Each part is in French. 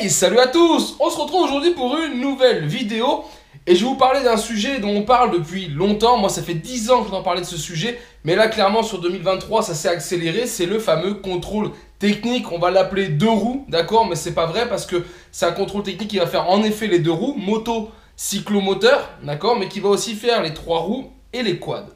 Hey, salut à tous! On se retrouve aujourd'hui pour une nouvelle vidéo et je vais vous parler d'un sujet dont on parle depuis longtemps. Moi, ça fait 10 ans que j'en parlais de ce sujet, mais là, clairement, sur 2023, ça s'est accéléré. C'est le fameux contrôle technique. On va l'appeler deux roues, d'accord? Mais c'est pas vrai parce que c'est un contrôle technique qui va faire en effet les deux roues, moto, cyclomoteur, d'accord? Mais qui va aussi faire les trois roues et les quads.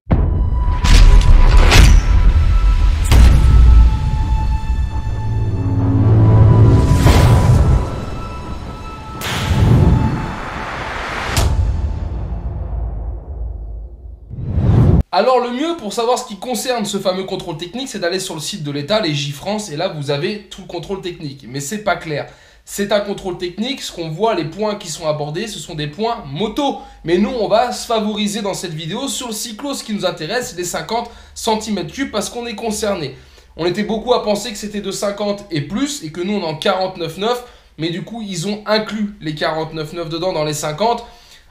Alors le mieux pour savoir ce qui concerne ce fameux contrôle technique, c'est d'aller sur le site de l'État, Légifrance, et là vous avez tout le contrôle technique. Mais c'est pas clair. C'est un contrôle technique, ce qu'on voit, les points qui sont abordés, ce sont des points moto. Mais nous, on va se favoriser dans cette vidéo sur le cyclo, ce qui nous intéresse, les 50 cm3 parce qu'on est concerné. On était beaucoup à penser que c'était de 50 et plus, et que nous on est en 49,9, mais du coup ils ont inclus les 49,9 dedans dans les 50.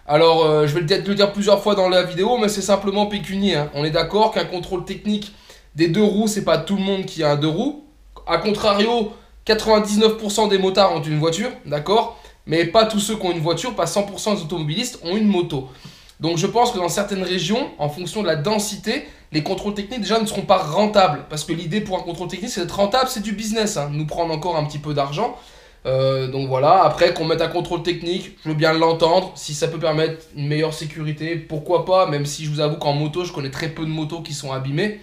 Alors, je vais peut-être le dire plusieurs fois dans la vidéo, mais c'est simplement pécunier. Hein. On est d'accord qu'un contrôle technique des deux roues, c'est pas tout le monde qui a un deux roues. A contrario, 99% des motards ont une voiture, d'accord? Mais pas tous ceux qui ont une voiture, pas 100% des automobilistes ont une moto. Donc je pense que dans certaines régions, en fonction de la densité, les contrôles techniques déjà ne seront pas rentables. Parce que l'idée pour un contrôle technique, c'est d'être rentable, c'est du business. Hein. Nous prendre encore un petit peu d'argent. Donc voilà, après qu'on mette un contrôle technique, je veux bien l'entendre, si ça peut permettre une meilleure sécurité, pourquoi pas, même si je vous avoue qu'en moto, je connais très peu de motos qui sont abîmées.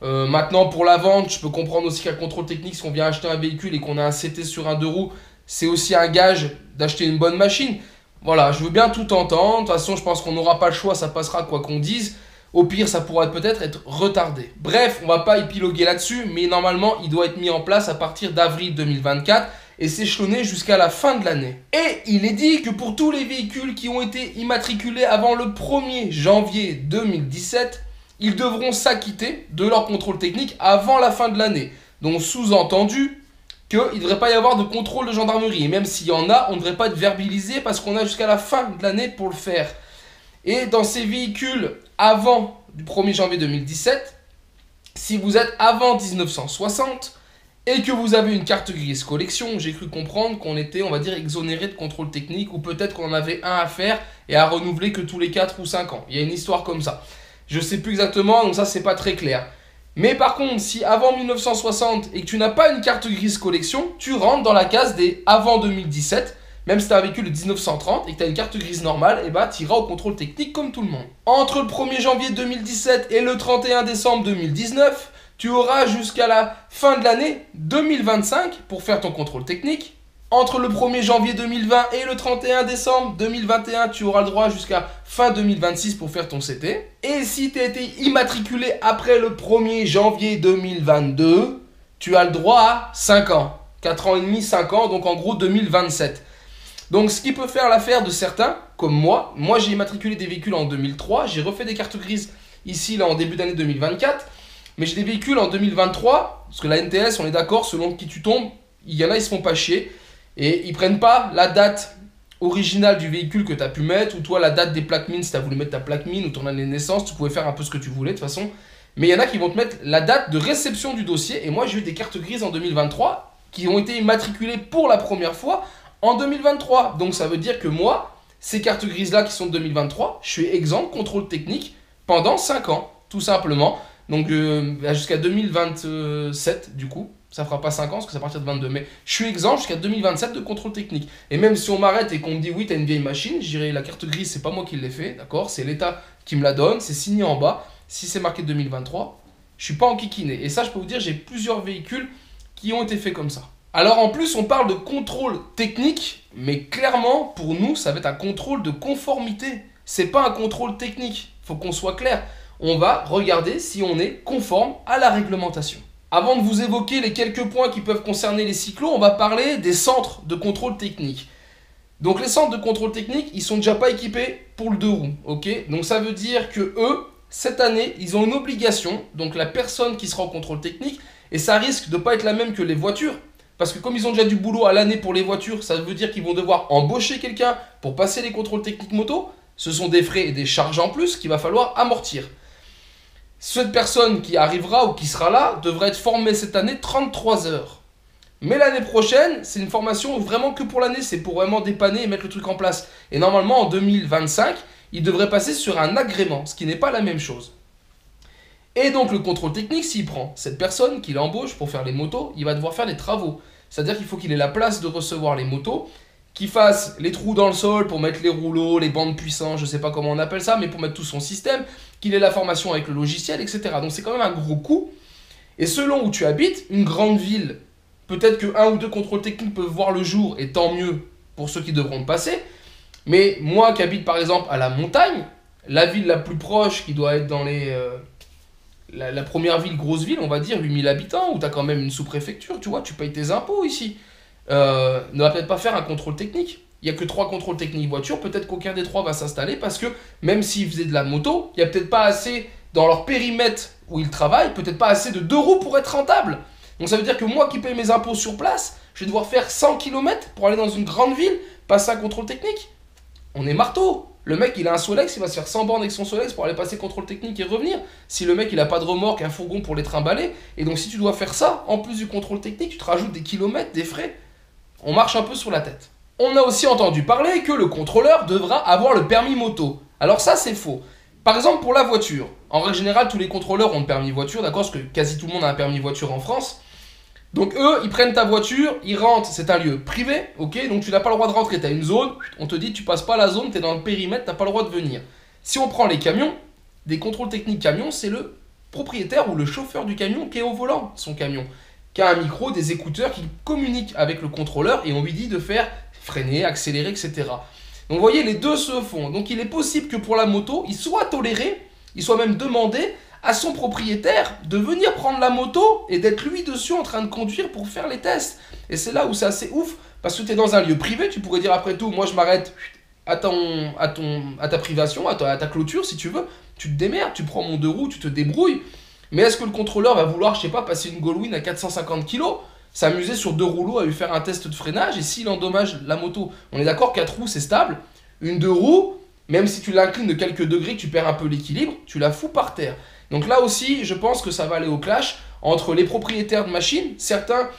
Maintenant pour la vente, je peux comprendre aussi qu'un contrôle technique, si on vient acheter un véhicule et qu'on a un CT sur un deux roues, c'est aussi un gage d'acheter une bonne machine. Voilà, je veux bien tout entendre, de toute façon je pense qu'on n'aura pas le choix, ça passera quoi qu'on dise. Au pire, ça pourrait peut-être être retardé. Bref, on va pas épiloguer là-dessus, mais normalement, il doit être mis en place à partir d'avril 2024 et s'échelonner jusqu'à la fin de l'année. Et il est dit que pour tous les véhicules qui ont été immatriculés avant le 1er janvier 2017, ils devront s'acquitter de leur contrôle technique avant la fin de l'année. Donc sous-entendu qu'il ne devrait pas y avoir de contrôle de gendarmerie. Et même s'il y en a, on ne devrait pas être verbalisé parce qu'on a jusqu'à la fin de l'année pour le faire. Et dans ces véhicules avant du 1er janvier 2017, si vous êtes avant 1960 et que vous avez une carte grise collection, j'ai cru comprendre qu'on était, on va dire, exonéré de contrôle technique ou peut-être qu'on en avait un à faire et à renouveler que tous les 4 ou 5 ans. Il y a une histoire comme ça. Je ne sais plus exactement, donc ça, c'est pas très clair. Mais par contre, si avant 1960 et que tu n'as pas une carte grise collection, tu rentres dans la case des avant 2017. Même si tu as un véhicule de 1930 et que tu as une carte grise normale, et bah tu iras au contrôle technique comme tout le monde. Entre le 1er janvier 2017 et le 31 décembre 2019, tu auras jusqu'à la fin de l'année 2025 pour faire ton contrôle technique. Entre le 1er janvier 2020 et le 31 décembre 2021, tu auras le droit jusqu'à fin 2026 pour faire ton CT. Et si tu as été immatriculé après le 1er janvier 2022, tu as le droit à 5 ans. 4 ans et demi, 5 ans, donc en gros 2027. Donc ce qui peut faire l'affaire de certains, comme moi j'ai immatriculé des véhicules en 2003, j'ai refait des cartes grises ici là en début d'année 2024, mais j'ai des véhicules en 2023, parce que la NTS, on est d'accord, selon qui tu tombes, il y en a, ils se font pas chier, et ils prennent pas la date originale du véhicule que tu as pu mettre, ou toi la date des plaques mines, si tu as voulu mettre ta plaque mine, ou ton année de naissance, tu pouvais faire un peu ce que tu voulais de toute façon, mais il y en a qui vont te mettre la date de réception du dossier, et moi j'ai eu des cartes grises en 2023, qui ont été immatriculées pour la première fois, en 2023, donc ça veut dire que moi, ces cartes grises-là qui sont de 2023, je suis exempt de contrôle technique pendant 5 ans, tout simplement. Donc jusqu'à 2027 du coup, ça fera pas 5 ans parce que c'est à partir de 22, mais je suis exempt jusqu'à 2027 de contrôle technique. Et même si on m'arrête et qu'on me dit oui, t'as une vieille machine, je dirais la carte grise, c'est pas moi qui l'ai fait, d'accord? C'est l'État qui me la donne, c'est signé en bas. Si c'est marqué 2023, je suis pas enquiquiné. Et ça, je peux vous dire, j'ai plusieurs véhicules qui ont été faits comme ça. Alors en plus, on parle de contrôle technique, mais clairement, pour nous, ça va être un contrôle de conformité. C'est pas un contrôle technique, faut qu'on soit clair. On va regarder si on est conforme à la réglementation. Avant de vous évoquer les quelques points qui peuvent concerner les cyclos, on va parler des centres de contrôle technique. Donc les centres de contrôle technique, ils sont déjà pas équipés pour le deux roues, ok? Donc ça veut dire que eux, cette année, ils ont une obligation, donc la personne qui sera en contrôle technique, et ça risque de pas être la même que les voitures. Parce que comme ils ont déjà du boulot à l'année pour les voitures, ça veut dire qu'ils vont devoir embaucher quelqu'un pour passer les contrôles techniques moto. Ce sont des frais et des charges en plus qu'il va falloir amortir. Cette personne qui arrivera ou qui sera là devrait être formée cette année 33 heures. Mais l'année prochaine, c'est une formation vraiment que pour l'année, c'est pour vraiment dépanner et mettre le truc en place. Et normalement, en 2025, il devrait passer sur un agrément, ce qui n'est pas la même chose. Et donc le contrôle technique, s'il prend cette personne qu'il embauche pour faire les motos, il va devoir faire les travaux. C'est-à-dire qu'il faut qu'il ait la place de recevoir les motos, qu'il fasse les trous dans le sol pour mettre les rouleaux, les bandes puissants, je ne sais pas comment on appelle ça, mais pour mettre tout son système, qu'il ait la formation avec le logiciel, etc. Donc c'est quand même un gros coût. Et selon où tu habites, une grande ville, peut-être que un ou deux contrôles techniques peuvent voir le jour, et tant mieux pour ceux qui devront passer. Mais moi qui habite par exemple à la montagne, la ville la plus proche qui doit être dans la première ville, grosse ville, on va dire 8000 habitants, où tu as quand même une sous-préfecture, tu vois, tu payes tes impôts ici. Ne va peut-être pas faire un contrôle technique. Il n'y a que 3 contrôles techniques voiture, peut-être qu'aucun des 3 va s'installer parce que même s'ils faisaient de la moto, il n'y a peut-être pas assez dans leur périmètre où ils travaillent, peut-être pas assez de 2 roues pour être rentable. Donc ça veut dire que moi qui paye mes impôts sur place, je vais devoir faire 100 km pour aller dans une grande ville, passer un contrôle technique. On est marteau. Le mec, il a un Solex, il va se faire 100 bornes avec son Solex pour aller passer contrôle technique et revenir. Si le mec, il a pas de remorque, un fourgon pour les trimballer. Et donc, si tu dois faire ça, en plus du contrôle technique, tu te rajoutes des kilomètres, des frais. On marche un peu sur la tête. On a aussi entendu parler que le contrôleur devra avoir le permis moto. Alors ça, c'est faux. Par exemple, pour la voiture. En règle générale, tous les contrôleurs ont le permis voiture, d'accord? Parce que quasi tout le monde a un permis voiture en France. Donc eux, ils prennent ta voiture, ils rentrent, c'est un lieu privé, ok? Donc tu n'as pas le droit de rentrer, tu as une zone, on te dit tu passes pas la zone, tu es dans le périmètre, tu n'as pas le droit de venir. Si on prend les camions, des contrôles techniques camions, c'est le propriétaire ou le chauffeur du camion qui est au volant de son camion, qui a un micro, des écouteurs, qui communiquent avec le contrôleur et on lui dit de faire freiner, accélérer, etc. Donc vous voyez, les deux se font. Donc il est possible que pour la moto, il soit toléré, il soit même demandé à son propriétaire de venir prendre la moto et d'être lui dessus en train de conduire pour faire les tests. Et c'est là où c'est assez ouf, parce que tu es dans un lieu privé, tu pourrais dire après tout, moi je m'arrête à ta privation, à ta clôture si tu veux, tu te démerdes, tu prends mon 2 roues, tu te débrouilles. Mais est-ce que le contrôleur va vouloir, je sais pas, passer une Goldwing à 450 kg, s'amuser sur 2 rouleaux à lui faire un test de freinage, et s'il endommage la moto, on est d'accord, 4 roues c'est stable, une 2 roues, même si tu l'inclines de quelques degrés, que tu perds un peu l'équilibre, tu la fous par terre. Donc là aussi, je pense que ça va aller au clash entre les propriétaires de machines. Certains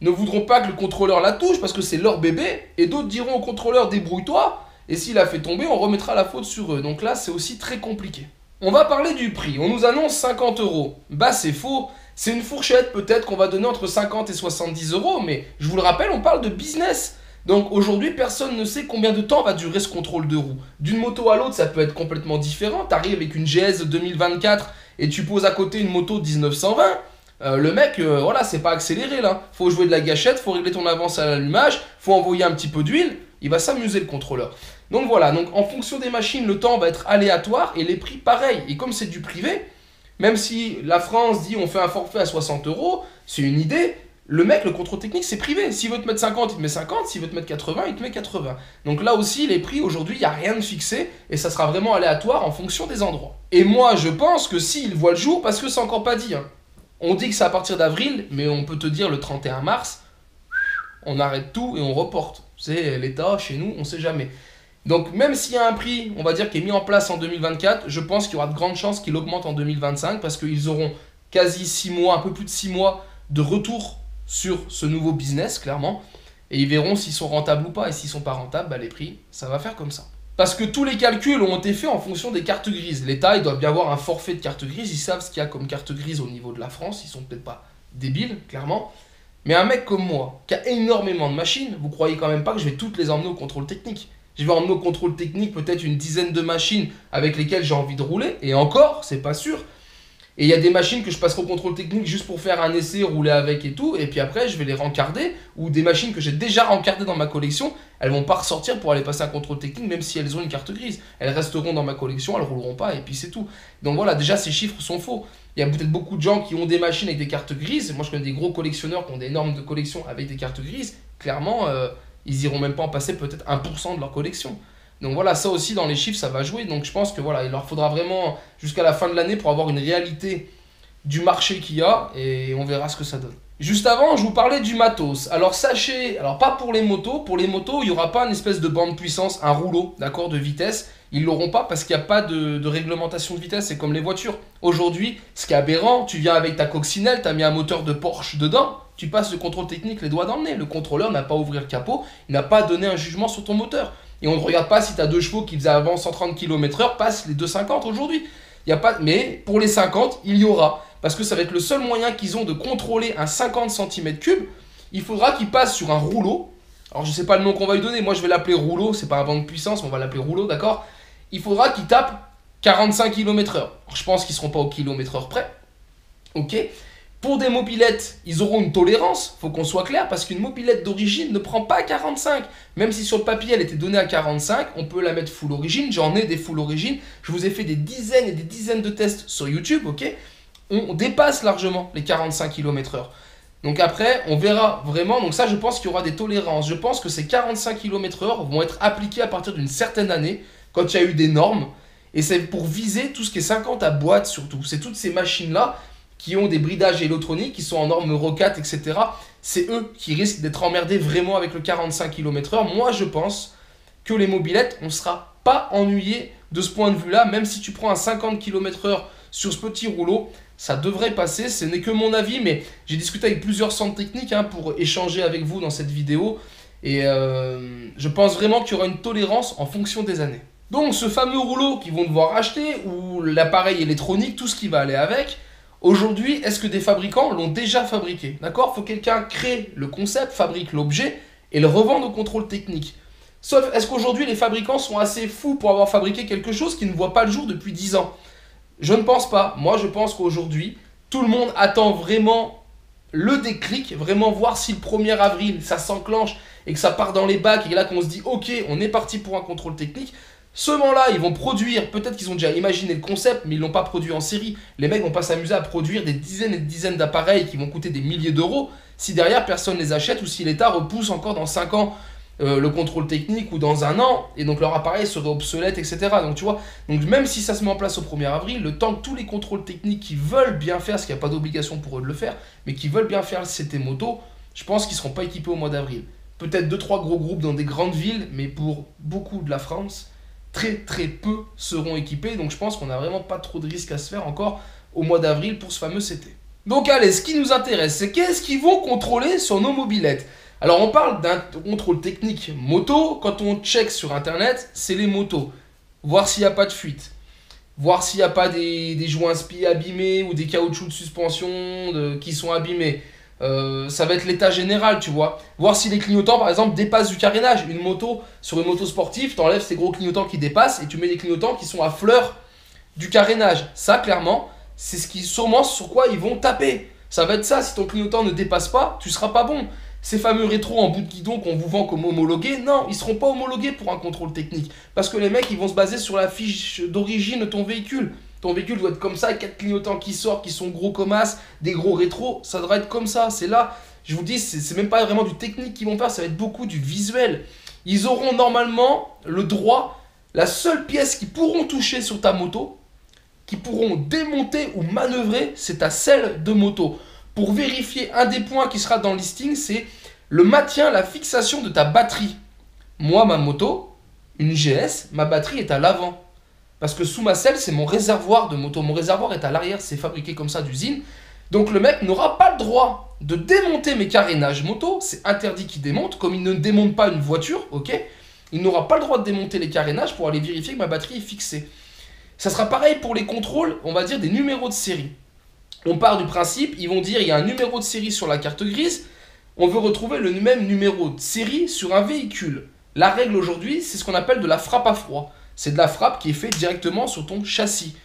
ne voudront pas que le contrôleur la touche parce que c'est leur bébé, et d'autres diront au contrôleur débrouille-toi, et s'il a fait tomber, on remettra la faute sur eux. Donc là, c'est aussi très compliqué. On va parler du prix. On nous annonce 50 €. Bah c'est faux. C'est une fourchette peut-être qu'on va donner entre 50 et 70 €, mais je vous le rappelle, on parle de business. Donc aujourd'hui, personne ne sait combien de temps va durer ce contrôle de roue. D'une moto à l'autre, ça peut être complètement différent. Tu arrives avec une GS 2024 et tu poses à côté une moto de 1920. Le mec, voilà, c'est pas accéléré là. Faut jouer de la gâchette, faut régler ton avance à l'allumage, faut envoyer un petit peu d'huile. Il va s'amuser le contrôleur. Donc voilà, donc en fonction des machines, le temps va être aléatoire et les prix pareil. Et comme c'est du privé, même si la France dit on fait un forfait à 60 €, c'est une idée. Le mec, le contrôle technique, c'est privé. S'il veut te mettre 50, il te met 50. S'il veut te mettre 80, il te met 80. Donc là aussi, les prix, aujourd'hui, il n'y a rien de fixé. Et ça sera vraiment aléatoire en fonction des endroits. Et moi, je pense que s'il voit le jour, parce que c'est encore pas dit. Hein. On dit que c'est à partir d'avril, mais on peut te dire le 31 mars, on arrête tout et on reporte. C'est l'État, chez nous, on ne sait jamais. Donc même s'il y a un prix, on va dire, qui est mis en place en 2024, je pense qu'il y aura de grandes chances qu'il augmente en 2025 parce qu'ils auront quasi 6 mois, un peu plus de 6 mois de retour sur ce nouveau business, clairement, et ils verront s'ils sont rentables ou pas, et s'ils sont pas rentables, bah, les prix, ça va faire comme ça. Parce que tous les calculs ont été faits en fonction des cartes grises. L'État, ils doivent bien avoir un forfait de cartes grises, ils savent ce qu'il y a comme carte grise au niveau de la France, ils sont peut-être pas débiles, clairement, mais un mec comme moi, qui a énormément de machines, vous croyez quand même pas que je vais toutes les emmener au contrôle technique. Je vais emmener au contrôle technique peut-être une dizaine de machines avec lesquelles j'ai envie de rouler, et encore, c'est pas sûr. Et il y a des machines que je passerai au contrôle technique juste pour faire un essai, rouler avec et tout. Et puis après, je vais les rencarder. Ou des machines que j'ai déjà rencardées dans ma collection, elles vont pas ressortir pour aller passer un contrôle technique, même si elles ont une carte grise. Elles resteront dans ma collection, elles rouleront pas et puis c'est tout. Donc voilà, déjà ces chiffres sont faux. Il y a peut-être beaucoup de gens qui ont des machines avec des cartes grises. Moi je connais des gros collectionneurs qui ont des normes de collection avec des cartes grises. Clairement, ils iront même pas en passer peut-être 1% de leur collection. Donc voilà, ça aussi dans les chiffres, ça va jouer. Donc je pense que voilà, il leur faudra vraiment jusqu'à la fin de l'année pour avoir une réalité du marché qu'il y a et on verra ce que ça donne. Juste avant, je vous parlais du matos. Alors sachez, alors pas pour les motos, il n'y aura pas une espèce de bande puissance, un rouleau, d'accord, de vitesse. Ils l'auront pas parce qu'il n'y a pas de réglementation de vitesse, c'est comme les voitures. Aujourd'hui, ce qui est aberrant, tu viens avec ta coccinelle, tu as mis un moteur de Porsche dedans, tu passes le contrôle technique les doigts dans le nez. Le contrôleur n'a pas ouvert le capot, il n'a pas donné un jugement sur ton moteur. Et on ne regarde pas si tu as 2 chevaux qui faisaient avant 130 km/h, passe les 250 aujourd'hui. Il y a pas, mais pour les 50, il y aura. Parce que ça va être le seul moyen qu'ils ont de contrôler un 50 cm3. Il faudra qu'ils passent sur un rouleau. Alors je ne sais pas le nom qu'on va lui donner, moi je vais l'appeler rouleau, c'est pas un banc de puissance, mais on va l'appeler rouleau, d'accord? Il faudra qu'ils tapent 45 km/h. Je pense qu'ils ne seront pas au kilomètre-heure près. Ok. Pour des mobylettes, ils auront une tolérance, faut qu'on soit clair, parce qu'une mobylette d'origine ne prend pas 45. Même si sur le papier elle était donnée à 45, on peut la mettre full origine. J'en ai des full origine. Je vous ai fait des dizaines et des dizaines de tests sur YouTube, ok. On dépasse largement les 45 km/h. Donc après, on verra vraiment. Donc ça, je pense qu'il y aura des tolérances. Je pense que ces 45 km/h vont être appliqués à partir d'une certaine année, quand il y a eu des normes. Et c'est pour viser tout ce qui est 50 à boîte surtout. C'est toutes ces machines-là qui ont des bridages électroniques, qui sont en norme Euro 4, etc. C'est eux qui risquent d'être emmerdés vraiment avec le 45 km/h. Moi, je pense que les mobylettes, on ne sera pas ennuyé de ce point de vue-là. Même si tu prends un 50 km/h sur ce petit rouleau, ça devrait passer. Ce n'est que mon avis, mais j'ai discuté avec plusieurs centres techniques pour échanger avec vous dans cette vidéo. Et je pense vraiment qu'il y aura une tolérance en fonction des années. Donc ce fameux rouleau qu'ils vont devoir acheter, ou l'appareil électronique, tout ce qui va aller avec, aujourd'hui, est-ce que des fabricants l'ont déjà fabriqué? D'accord? Il faut que quelqu'un crée le concept, fabrique l'objet et le revende au contrôle technique. Sauf, est-ce qu'aujourd'hui les fabricants sont assez fous pour avoir fabriqué quelque chose qui ne voit pas le jour depuis 10 ans? Je ne pense pas. Moi, je pense qu'aujourd'hui, tout le monde attend vraiment le déclic, vraiment voir si le 1er avril, ça s'enclenche et que ça part dans les bacs et là qu'on se dit, ok, on est parti pour un contrôle technique. Ce moment-là, ils vont produire, peut-être qu'ils ont déjà imaginé le concept, mais ils ne l'ont pas produit en série. Les mecs vont pas s'amuser à produire des dizaines et des dizaines d'appareils qui vont coûter des milliers d'euros si derrière personne ne les achète ou si l'État repousse encore dans 5 ans le contrôle technique ou dans 1 an, et donc leur appareil serait obsolète, etc. Donc tu vois, donc même si ça se met en place au 1er avril, le temps que tous les contrôles techniques qui veulent bien faire, parce qu'il n'y a pas d'obligation pour eux de le faire, mais qui veulent bien faire le CT moto, je pense qu'ils ne seront pas équipés au mois d'avril. Peut-être 2-3 gros groupes dans des grandes villes, mais pour beaucoup de la France, très peu seront équipés, donc je pense qu'on n'a vraiment pas trop de risques à se faire encore au mois d'avril pour ce fameux CT. Donc allez, ce qui nous intéresse, c'est qu'est-ce qu'ils vont contrôler sur nos mobylettes. Alors on parle d'un contrôle technique moto, quand on check sur internet, c'est les motos. Voir s'il n'y a pas de fuite, voir s'il n'y a pas des joints spi abîmés ou des caoutchoucs de suspension qui sont abîmés. Ça va être l'état général, tu vois. Voir si les clignotants, par exemple, dépassent du carénage. Une moto, sur une moto sportive, tu enlèves ces gros clignotants qui dépassent et tu mets des clignotants qui sont à fleur du carénage. Ça, clairement, c'est ce qui sûrement sur quoi ils vont taper. Ça va être ça, si ton clignotant ne dépasse pas, tu seras pas bon. Ces fameux rétros en bout de guidon qu'on vous vend comme homologués, non, ils ne seront pas homologués pour un contrôle technique. Parce que les mecs, ils vont se baser sur la fiche d'origine de ton véhicule. Ton véhicule doit être comme ça, 4 clignotants qui sortent, qui sont gros comme as, des gros rétros, ça devrait être comme ça. C'est là, je vous dis, c'est même pas vraiment du technique qu'ils vont faire, ça va être beaucoup du visuel. Ils auront normalement le droit, la seule pièce qu'ils pourront toucher sur ta moto, qui pourront démonter ou manœuvrer, c'est ta selle de moto. Pour vérifier, un des points qui sera dans le listing, c'est le maintien, la fixation de ta batterie. Moi, ma moto, une GS, ma batterie est à l'avant. Parce que sous ma selle, c'est mon réservoir de moto. Mon réservoir est à l'arrière, c'est fabriqué comme ça d'usine. Donc le mec n'aura pas le droit de démonter mes carénages moto. C'est interdit qu'il démonte, comme il ne démonte pas une voiture, ok. Il n'aura pas le droit de démonter les carénages pour aller vérifier que ma batterie est fixée. Ça sera pareil pour les contrôles, on va dire, des numéros de série. On part du principe, ils vont dire il y a un numéro de série sur la carte grise, on veut retrouver le même numéro de série sur un véhicule. La règle aujourd'hui, c'est ce qu'on appelle de la frappe à froid. C'est de la frappe qui est faite directement sur ton châssis.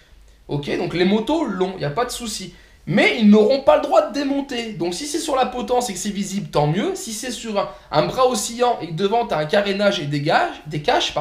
Ok, donc les motos l'ont, il n'y a pas de souci. Mais ils n'auront pas le droit de démonter. Donc si c'est sur la potence et que c'est visible, tant mieux. Si c'est sur un bras oscillant et que devant tu as un carénage et des caches,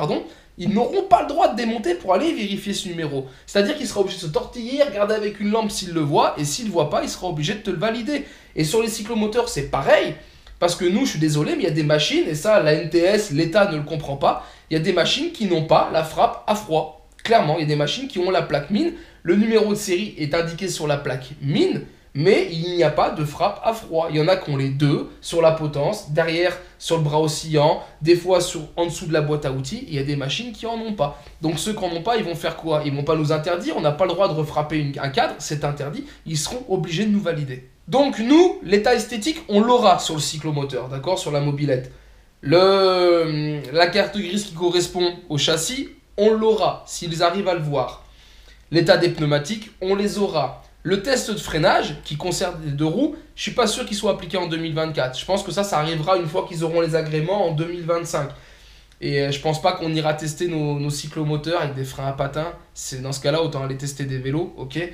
ils n'auront pas le droit de démonter pour aller vérifier ce numéro. C'est-à-dire qu'il sera obligé de se tortiller, regarder avec une lampe s'il le voit, et s'il ne le voit pas, il sera obligé de te le valider. Et sur les cyclomoteurs, c'est pareil, parce que nous, je suis désolé, mais il y a des machines, et ça, la NTS, l'État ne le comprend pas, il y a des machines qui n'ont pas la frappe à froid. Clairement, il y a des machines qui ont la plaque mine, le numéro de série est indiqué sur la plaque mine, mais il n'y a pas de frappe à froid. Il y en a qui ont les deux sur la potence, derrière sur le bras oscillant, des fois en dessous de la boîte à outils. Et il y a des machines qui en ont pas. Donc ceux qui en ont pas, ils vont faire quoi? Ils vont pas nous interdire. On n'a pas le droit de refrapper un cadre, c'est interdit. Ils seront obligés de nous valider. Donc nous, l'état esthétique, on l'aura sur le cyclomoteur, d'accord, sur la mobilette. La carte grise qui correspond au châssis, on l'aura s'ils arrivent à le voir. L'état des pneumatiques, on les aura. Le test de freinage qui concerne les deux roues, je suis pas sûr qu'il soit appliqué en 2024. Je pense que ça arrivera une fois qu'ils auront les agréments en 2025. Et je pense pas qu'on ira tester nos cyclomoteurs avec des freins à patins. C'est dans ce cas-là, autant aller tester des vélos, ok.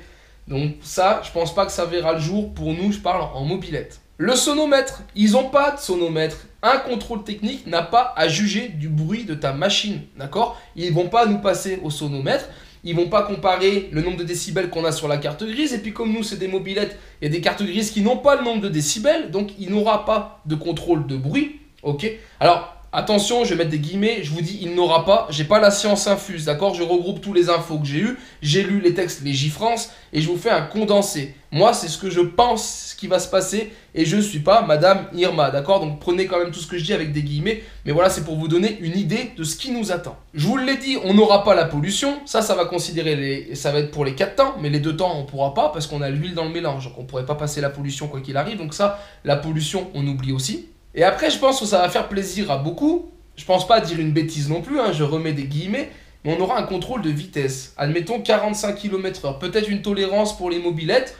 Donc ça, je pense pas que ça verra le jour. Pour nous, je parle en mobilette. Le sonomètre, ils n'ont pas de sonomètre. Un contrôle technique n'a pas à juger du bruit de ta machine, d'accord? Ils vont pas nous passer au sonomètre. Ils vont pas comparer le nombre de décibels qu'on a sur la carte grise. Et puis comme nous, c'est des mobilettes, il y a des cartes grises qui n'ont pas le nombre de décibels. Donc il n'aura pas de contrôle de bruit, ok? Alors, attention, je vais mettre des guillemets, je vous dis, il n'aura pas, j'ai pas la science infuse, d'accord? Je regroupe tous les infos que j'ai eues, j'ai lu les textes Légifrance et je vous fais un condensé. Moi, c'est ce que je pense qui va se passer et je ne suis pas Madame Irma, d'accord? Donc prenez quand même tout ce que je dis avec des guillemets, mais voilà, c'est pour vous donner une idée de ce qui nous attend. Je vous l'ai dit, on n'aura pas la pollution, ça va considérer ça va être pour les 4 temps, mais les 2 temps, on pourra pas parce qu'on a l'huile dans le mélange, donc on pourrait pas passer la pollution quoi qu'il arrive, donc ça, la pollution, on oublie aussi. Et après, je pense que ça va faire plaisir à beaucoup. Je pense pas dire une bêtise non plus, hein, je remets des guillemets. Mais on aura un contrôle de vitesse. Admettons 45 km/h. Peut-être une tolérance pour les mobilettes,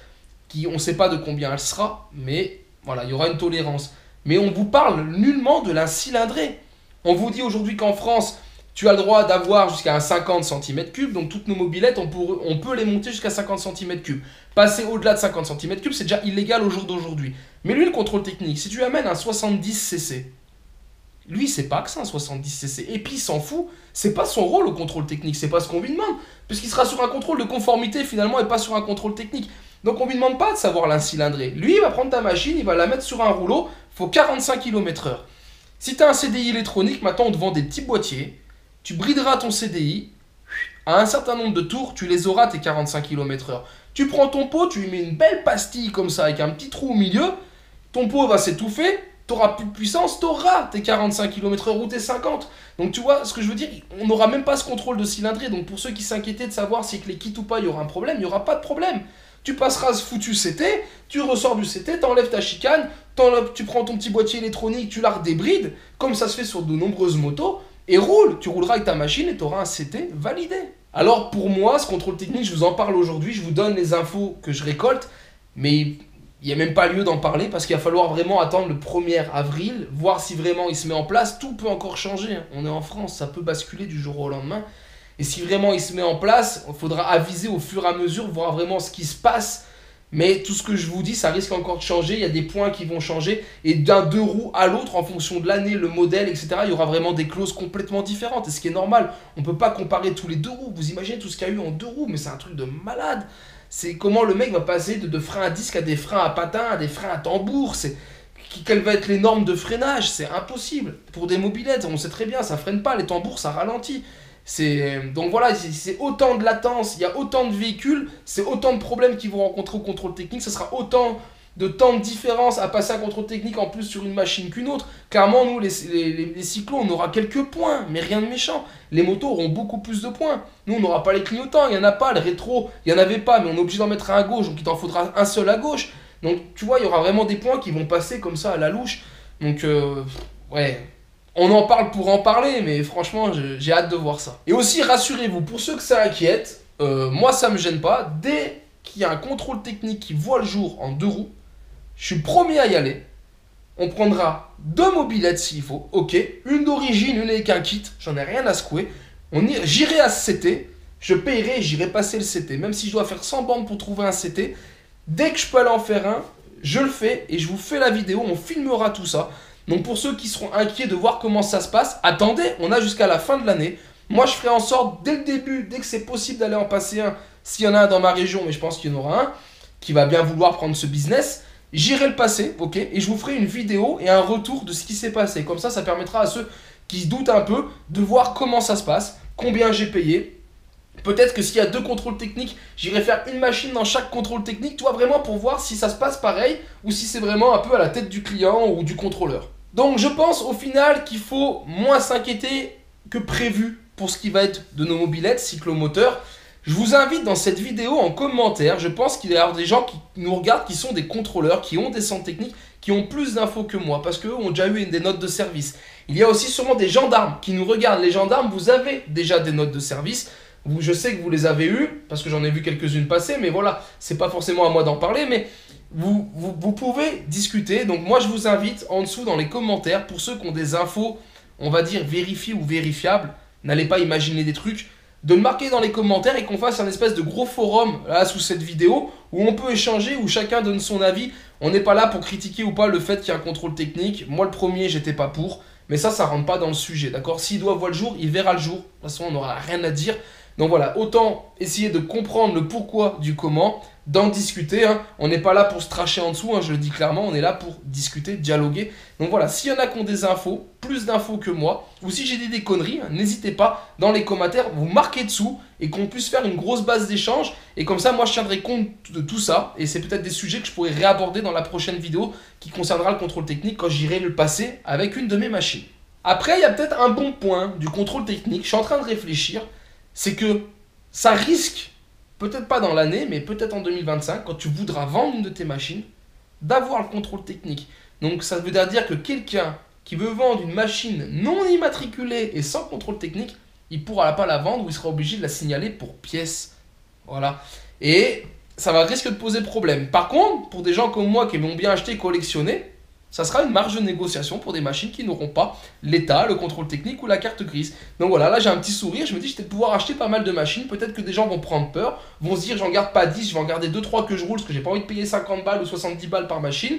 on ne sait pas de combien elle sera, mais voilà, il y aura une tolérance. Mais on vous parle nullement de la cylindrée. On vous dit aujourd'hui qu'en France, tu as le droit d'avoir jusqu'à un 50 cm3, donc toutes nos mobilettes, on peut les monter jusqu'à 50 cm3. Passer au-delà de 50 cm3, c'est déjà illégal au jour d'aujourd'hui. Mais lui, le contrôle technique, si tu amènes un 70 cc, lui, c'est pas que c'est un 70 cc. Et puis, il s'en fout. C'est pas son rôle au contrôle technique, c'est pas ce qu'on lui demande. Puisqu'il sera sur un contrôle de conformité finalement et pas sur un contrôle technique. Donc, on lui demande pas de savoir la cylindrée. Lui, il va prendre ta machine, il va la mettre sur un rouleau, il faut 45 km/h. Si tu as un CDI électronique, maintenant, on te vend des petits boîtiers. Tu brideras ton CDI. À un certain nombre de tours, tu les auras tes 45 km/h. Tu prends ton pot, tu lui mets une belle pastille comme ça avec un petit trou au milieu. Ton pot va s'étouffer, tu n'auras plus de puissance, tu auras tes 45 km/h ou tes 50. Donc tu vois ce que je veux dire, on n'aura même pas ce contrôle de cylindrée. Donc pour ceux qui s'inquiétaient de savoir si avec les kits ou pas il y aura un problème, il n'y aura pas de problème. Tu passeras ce foutu CT, tu ressors du CT, tu enlèves ta chicane, tu prends ton petit boîtier électronique, tu la redébrides, comme ça se fait sur de nombreuses motos, et roule. Tu rouleras avec ta machine et tu auras un CT validé. Alors pour moi, ce contrôle technique, je vous en parle aujourd'hui, je vous donne les infos que je récolte, mais il n'y a même pas lieu d'en parler parce qu'il va falloir vraiment attendre le 1er avril, voir si vraiment il se met en place. Tout peut encore changer, hein. On est en France, ça peut basculer du jour au lendemain. Et si vraiment il se met en place, il faudra aviser au fur et à mesure, voir vraiment ce qui se passe. Mais tout ce que je vous dis, ça risque encore de changer. Il y a des points qui vont changer. Et d'un 2 roues à l'autre, en fonction de l'année, le modèle, etc., il y aura vraiment des clauses complètement différentes. Et ce qui est normal, on ne peut pas comparer tous les 2 roues. Vous imaginez tout ce qu'il y a eu en 2 roues, mais c'est un truc de malade. C'est comment le mec va passer de freins à disque à des freins à patins, à des freins à tambour. Quelles vont être les normes de freinage? C'est impossible. Pour des mobilettes, on sait très bien, ça freine pas. Les tambours, ça ralentit. Donc voilà, c'est autant de latence, il y a autant de véhicules, c'est autant de problèmes qu'ils vont rencontrer au contrôle technique, ce sera autant de temps de différence à passer un contrôle technique en plus sur une machine qu'une autre. Clairement, nous, les cyclos, on aura quelques points, mais rien de méchant. Les motos auront beaucoup plus de points. Nous, on n'aura pas les clignotants, il n'y en a pas, le rétro, il n'y en avait pas, mais on est obligé d'en mettre un à gauche, donc il t'en faudra un seul à gauche. Donc tu vois, il y aura vraiment des points qui vont passer comme ça à la louche. Donc ouais... On en parle pour en parler, mais franchement, j'ai hâte de voir ça. Et aussi, rassurez-vous, pour ceux que ça inquiète, moi, ça me gêne pas. Dès qu'il y a un contrôle technique qui voit le jour en 2 roues, je suis premier à y aller. On prendra 2 mobilettes s'il faut, ok. Une d'origine, une avec un kit, j'en ai rien à secouer. J'irai à ce CT, je payerai et j'irai passer le CT. Même si je dois faire 100 bandes pour trouver un CT, dès que je peux aller en faire un, je le fais et je vous fais la vidéo, on filmera tout ça. Donc pour ceux qui seront inquiets de voir comment ça se passe, attendez, on a jusqu'à la fin de l'année. Moi je ferai en sorte dès le début, dès que c'est possible d'aller en passer un, s'il y en a un dans ma région, mais je pense qu'il y en aura un, qui va bien vouloir prendre ce business, j'irai le passer, ok, et je vous ferai une vidéo et un retour de ce qui s'est passé. Comme ça permettra à ceux qui se doutent un peu de voir comment ça se passe, combien j'ai payé. Peut-être que s'il y a 2 contrôles techniques, j'irai faire une machine dans chaque contrôle technique, toi vraiment pour voir si ça se passe pareil ou si c'est vraiment un peu à la tête du client ou du contrôleur. Donc je pense au final qu'il faut moins s'inquiéter que prévu pour ce qui va être de nos mobilettes cyclomoteurs. Je vous invite dans cette vidéo en commentaire, je pense qu'il y a des gens qui nous regardent qui sont des contrôleurs, qui ont des centres techniques, qui ont plus d'infos que moi, parce qu'eux ont déjà eu des notes de service. Il y a aussi sûrement des gendarmes qui nous regardent. Les gendarmes, vous avez déjà des notes de service. Je sais que vous les avez eues, parce que j'en ai vu quelques-unes passer, mais voilà, c'est pas forcément à moi d'en parler, mais vous pouvez discuter. Donc moi, je vous invite en dessous dans les commentaires, pour ceux qui ont des infos, on va dire vérifiées ou vérifiables, n'allez pas imaginer des trucs, de le marquer dans les commentaires et qu'on fasse un espèce de gros forum là sous cette vidéo où on peut échanger, où chacun donne son avis. On n'est pas là pour critiquer ou pas le fait qu'il y a un contrôle technique. Moi le premier, j'étais pas pour, mais ça rentre pas dans le sujet, d'accord? S'il doit voir le jour, il verra le jour. De toute façon, on n'aura rien à dire. Donc voilà, autant essayer de comprendre le pourquoi du comment, d'en discuter. Hein. On n'est pas là pour se tracher en dessous, hein, je le dis clairement, on est là pour discuter, dialoguer. Donc voilà, s'il y en a qui ont des infos, plus d'infos que moi, ou si j'ai dit des conneries, hein, n'hésitez pas dans les commentaires, vous marquez dessous et qu'on puisse faire une grosse base d'échange. Et comme ça, moi je tiendrai compte de tout ça. Et c'est peut-être des sujets que je pourrais réaborder dans la prochaine vidéo qui concernera le contrôle technique quand j'irai le passer avec une de mes machines. Après, il y a peut-être un bon point du contrôle technique, je suis en train de réfléchir. C'est que ça risque, peut-être pas dans l'année, mais peut-être en 2025, quand tu voudras vendre une de tes machines, d'avoir le contrôle technique. Donc ça veut dire que quelqu'un qui veut vendre une machine non immatriculée et sans contrôle technique, il ne pourra pas la vendre ou il sera obligé de la signaler pour pièce. Voilà. Et ça va risque de poser problème. Par contre, pour des gens comme moi qui vont bien acheter et collectionner, ça sera une marge de négociation pour des machines qui n'auront pas l'état, le contrôle technique ou la carte grise. Donc voilà, là j'ai un petit sourire, je me dis je vais pouvoir acheter pas mal de machines, peut-être que des gens vont prendre peur, vont se dire j'en garde pas 10, je vais en garder 2-3 que je roule parce que j'ai pas envie de payer 50 balles ou 70 balles par machine.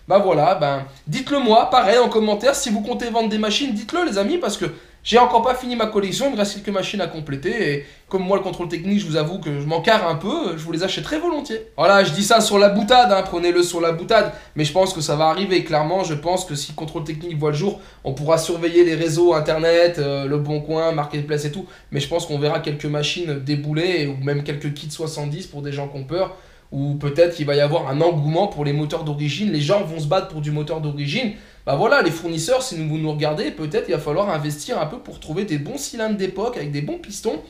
Bah voilà, dites-le moi, pareil en commentaire, si vous comptez vendre des machines, dites-le les amis, parce que j'ai encore pas fini ma collection, il me reste quelques machines à compléter, et comme moi le contrôle technique, je vous avoue que je m'en carre un peu, je vous les achèterai volontiers. Voilà, je dis ça sur la boutade, hein, prenez-le sur la boutade, mais je pense que ça va arriver, clairement, je pense que si le contrôle technique voit le jour, on pourra surveiller les réseaux internet, le Bon Coin, Marketplace et tout, mais je pense qu'on verra quelques machines débouler, ou même quelques kits 70 pour des gens qui ont peur, ou peut-être qu'il va y avoir un engouement pour les moteurs d'origine, les gens vont se battre pour du moteur d'origine. Bah voilà, les fournisseurs, si vous nous regardez, peut-être il va falloir investir un peu pour trouver des bons cylindres d'époque avec des bons pistons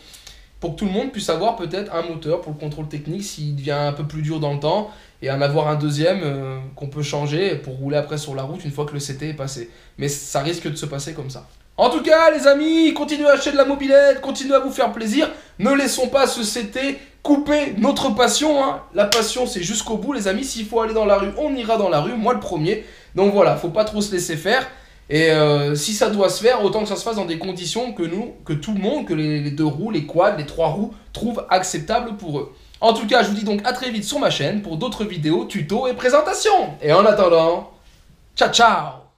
pour que tout le monde puisse avoir peut-être un moteur pour le contrôle technique s'il devient un peu plus dur dans le temps et en avoir un deuxième qu'on peut changer pour rouler après sur la route une fois que le CT est passé. Mais ça risque de se passer comme ça. En tout cas, les amis, continuez à acheter de la mobilette, continuez à vous faire plaisir. Ne laissons pas ce CT couper notre passion. Hein. La passion, c'est jusqu'au bout, les amis. S'il faut aller dans la rue, on ira dans la rue. Moi, le premier. Donc voilà, faut pas trop se laisser faire. Et si ça doit se faire, autant que ça se fasse dans des conditions que tout le monde, que les deux roues, les quads, les trois roues, trouvent acceptables pour eux. En tout cas, je vous dis donc à très vite sur ma chaîne pour d'autres vidéos, tutos et présentations. Et en attendant, ciao ciao!